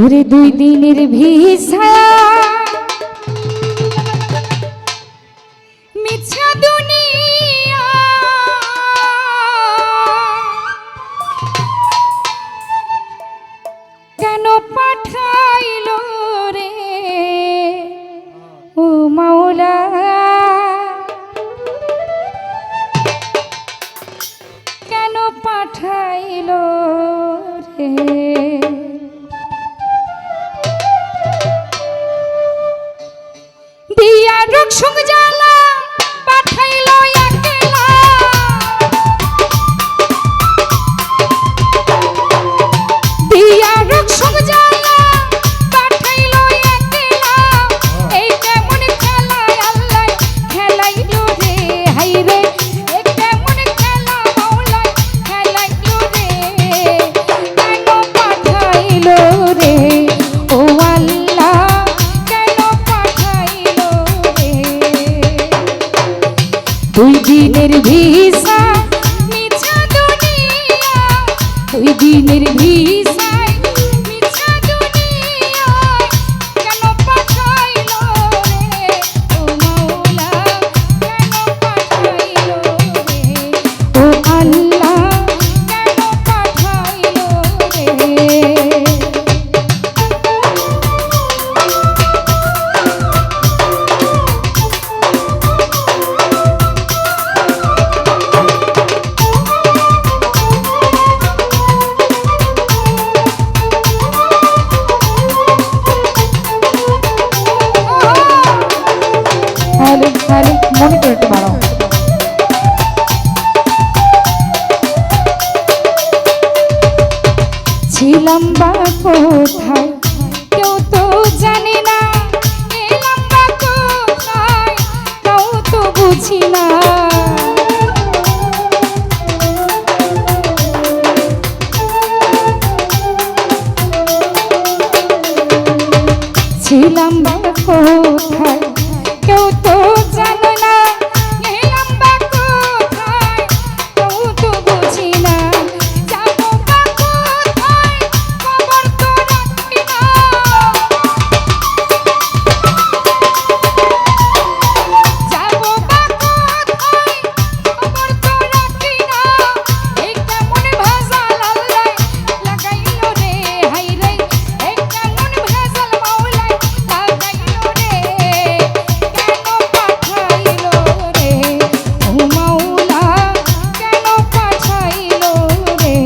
ওরে 2 দিনের ভিসা মিছা দুনিয়া কেন পাঠাইলো রে ও মাওলা কেন পাঠাইলো রে দিয়া রোগ সংজালা পাঠাইলো একলা দিয়া রোগ সংজালা পাঠাইলো একলা এই কেমন খেলা আল্লাহ খেলাইলো রে হাই রে এই কেমন খেলা মাওলা খেলাইলো রে কেন পাঠাইলো রে ও আল্লাহ দুই দিনের ভিসা মিছা দুনিয়া 2 দিনের ভিসা মিছা দুনিয়া কেন পাঠাইলো রে ও মাওলা কেন পাঠাইলো রে ও আল্লাহ কেন পাঠাইলো রে মনিটর একটু বাড়াও ছিলাম বা কোথায় কেউ তো জানে না এলাম বা কোথায় কেউ তো বুঝি না ছিলাম বা কোথায় কেউ তো জানে না এলাম বা কোথায় কেউ তো বুঝি না যাবো বা কোথায় খবর তো রাখি না যাবো বা কোথায় খবর তো রাখি না এই কেমন ভেজাল আল্লাহ লাগাইলো রে হাই রে এই কেমন ভেজাল মাওলা লাগাইলো রে কেন পাঠাইলো রে ও মাওলা কেন পাঠাইলো রে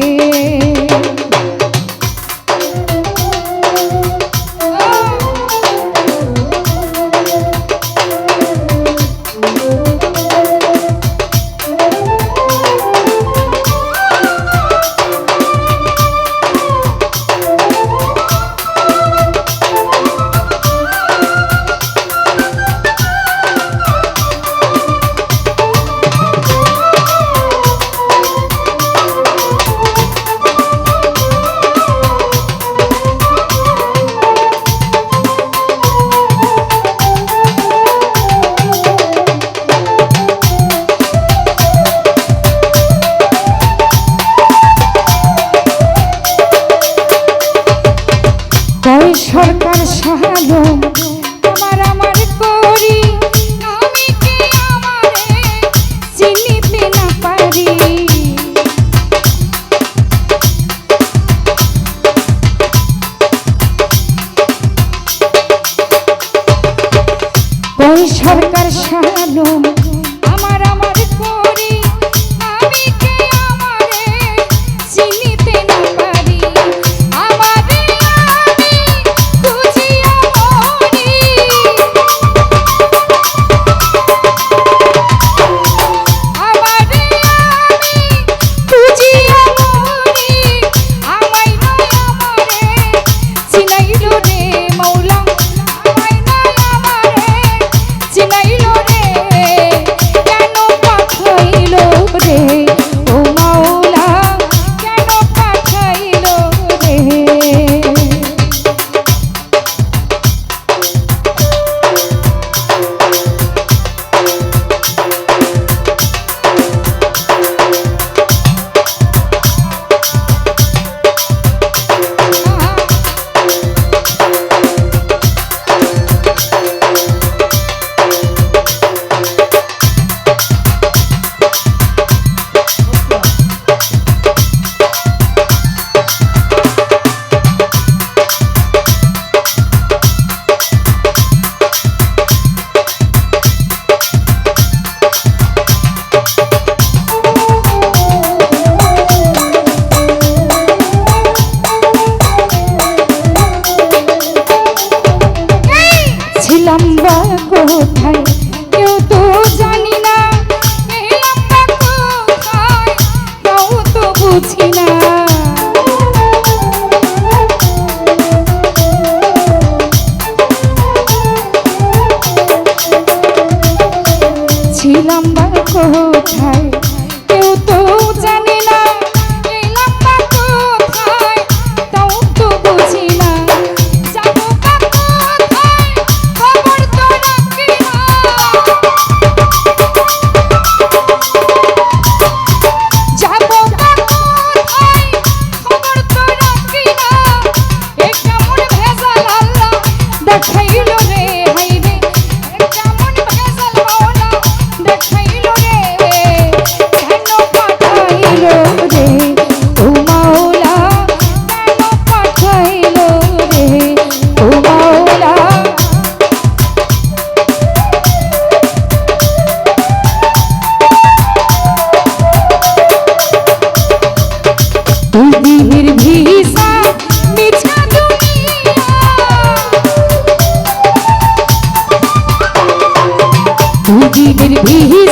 সরকার সাহায্য তোমার আমার করি আমি কি আমারে চিনিতে না পারি ওই সরকার সাহায্য আমার আমার করি আমি কি আমারে চিনিতে না পারি আমারে চিনাইলো রে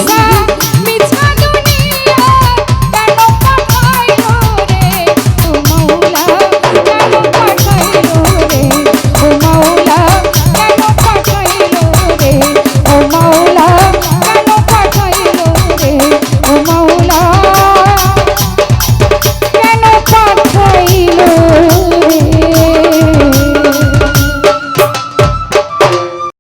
কোথায়